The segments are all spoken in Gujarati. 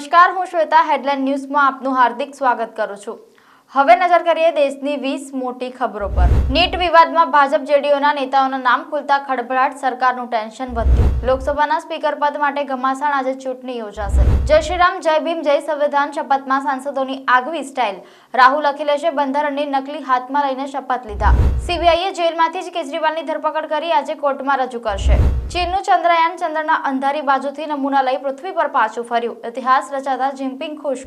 નમસ્કાર, હું શ્વેતા હેડલાઇન ન્યૂઝમાં આપનું હાર્દિક સ્વાગત કરું છું। હવે નજર કરીએ દેશની 20 મોટી ખબરો પર। નીટ વિવાદમાં ભાજપ જેડીયુના નેતાઓના નામ ખુલતા ખળભળાટ, સરકારનું ટેન્શન વધ્યું। લોકસભાના સ્પીકર પદ માટે ઘમાસાણ, આજે ચૂંટણી યોજાશે। જય શ્રી રામ, જય ભીમ, જય સંવિધાન શપથમાં સાંસદોની આગવી સ્ટાઇલ। રાહુલ અખિલેશે બંધારણની નકલી હાથમાં લઈને શપથ લીધા। સીબીઆઈએ જેલમાંથી જ કેજરીવાલની ધરપકડ કરી આજે કોર્ટમાં રજૂ કરશે। ચીનનું ચંદ્રયાન ચંદ્રના અંધારી બાજુથી નમૂના લઈ પૃથ્વી પર પાછું ફર્યું। ઇતિહાસ રચાતા જિનપિંગ ખુશ।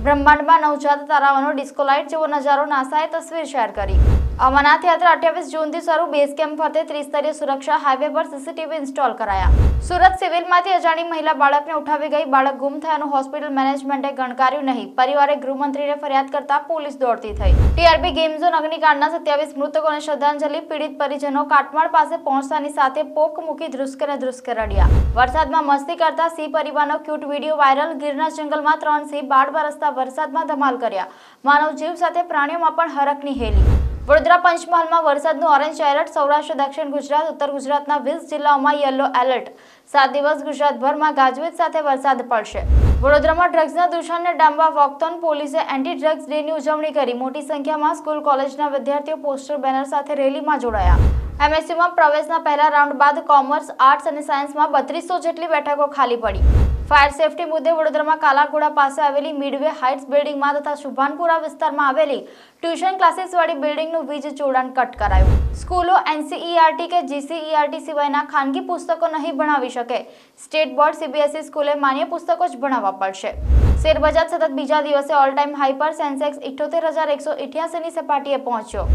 બ્રહ્માંડમાં નવજાત તારાઓનો ડિસ્કો લાઇટ જેવો નજારો, નાસાએ તસવીર શેર કરી। અમરનાથ યાત્રા 28 જૂનથી શરૂ। બેઝ કેમ્પ ફરતે ત્રિસ્તરીય સુરક્ષા, હાઈવે પર સીસીટીવી ઇન્સ્ટોલ કરાયા। સુરત સિવિલમાંથી અજાણી મહિલા બાળકને ઉઠાવી ગઈ। બાળક ગુમ થયાનું હોસ્પિટલ મેનેજમેન્ટે ગણકાર્યું નહીં। પરિવારે ગૃહમંત્રીને ફરિયાદ કરતા પોલીસ દોડતી થઈ। ટીઆરપી ગેમ ઝોન અગ્નિકાંડના 27 મૃતકોને શ્રદ્ધાંજલિ। પીડિત પરિજનો કાટમાળ પાસે પહોંચતાની સાથે પોક મૂકી ધ્રુસકે રડ્યા। વરસાદમાં મસ્તી કરતા સિંહ પરિવારનો ક્યુટ વિડીયો વાયરલ। ગીરના જંગલમાં 3 સિંહ બાળ બરસતા વરસાદમાં ધમાલ કર્યા। માનવ જીવ સાથે પ્રાણીઓમાં પણ હરખની હેલી। વડોદરા પંચમહાલમાં વરસાદનું ઓરેન્જ એલર્ટ। સૌરાષ્ટ્ર, દક્ષિણ ગુજરાત, ઉત્તર ગુજરાતના 20 જિલ્લાઓમાં યલો એલર્ટ। 7 દિવસ ગુજરાતભરમાં ગાજવીજ સાથે વરસાદ પડશે। વડોદરામાં ડ્રગ્સના દૂષણને ડામવા વોકથોન। પોલીસે એન્ટી ડ્રગ્સ ડેની ઉજવણી કરી। મોટી સંખ્યામાં સ્કૂલ કોલેજના વિદ્યાર્થીઓ પોસ્ટર બેનર સાથે રેલીમાં જોડાયા। એમએસસીમાં પ્રવેશના પહેલા રાઉન્ડ બાદ કોમર્સ, આર્ટ્સ અને સાયન્સમાં 3200 જેટલી બેઠકો ખાલી પડી। ફાયર સેફટી મુદ્દે વડોદરામાં કાલાઘોડા પાસે આવેલી મિડવે હાઇટ્સ બિલ્ડિંગમાં તથા શુભાનપુરા વિસ્તારમાં આવેલી ટ્યુશન ક્લાસીસવાળી બિલ્ડિંગનું વીજ જોડાણ કટ કરાયું। સ્કૂલો એનસીઈઆરટી કે જીસીઈઆરટી સિવાયના ખાનગી પુસ્તકો નહીં ભણાવી શકે। સ્ટેટ બોર્ડ સીબીએસઈ સ્કૂલે માન્ય પુસ્તકો જ ભણાવવા પડશે। શેરબજાર સતત બીજા દિવસે ઓલ ટાઈમ હાઈ પર। સેન્સેક્સ 78,188 ની સપાટીએ પહોંચ્યો।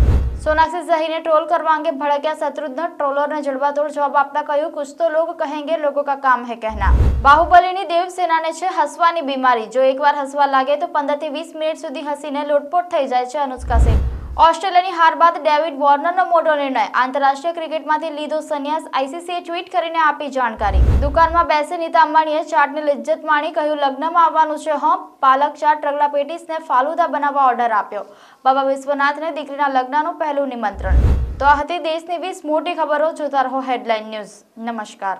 સોનાક્ષી ઝહીને ટ્રોલ કરવા અંગે ભડક્યા શત્રુઘ્ન। ટ્રોલરને જડબાતોડ જવાબ આપતા કહ્યું, કુછ તો લોગ કહેંગે, લોગો કા કામ હે કહેના। બાહુબલીની દેવસેનાને છે હસવાની બીમારી। જો એકવાર હસવા લાગે તો 15 થી 20 મિનિટ સુધી હસીને લોટપોટ થઈ જાય છે અનુષ્કા સિંહ। ઓસ્ટ્રેલિયાની હાર બાદ ડેવિડ વોર્નરનો મોટો નિર્ણય। આંતરરાષ્ટ્રીય ક્રિકેટમાંથી લીધો સંન્યાસ। આઈસીસીએ ટ્વીટ કરીને આપી જાણકારી। દુકાનમાં બેસી નીતા અંબાણીએ ચાટની લિજ્જત માણી। કહ્યું, લગ્નમાં આવવાનું છે પાલક ચાટ। રગડા પેટીસને ફાલુદા બનાવવા ઓર્ડર આપ્યો। બાબા વિશ્વનાથને દીકરીના લગ્નનું પહેલું નિમંત્રણ। તો આ હતી દેશની 20 મોટી ખબરો। જોતા રહો હેડલાઇન ન્યૂઝ। નમસ્કાર।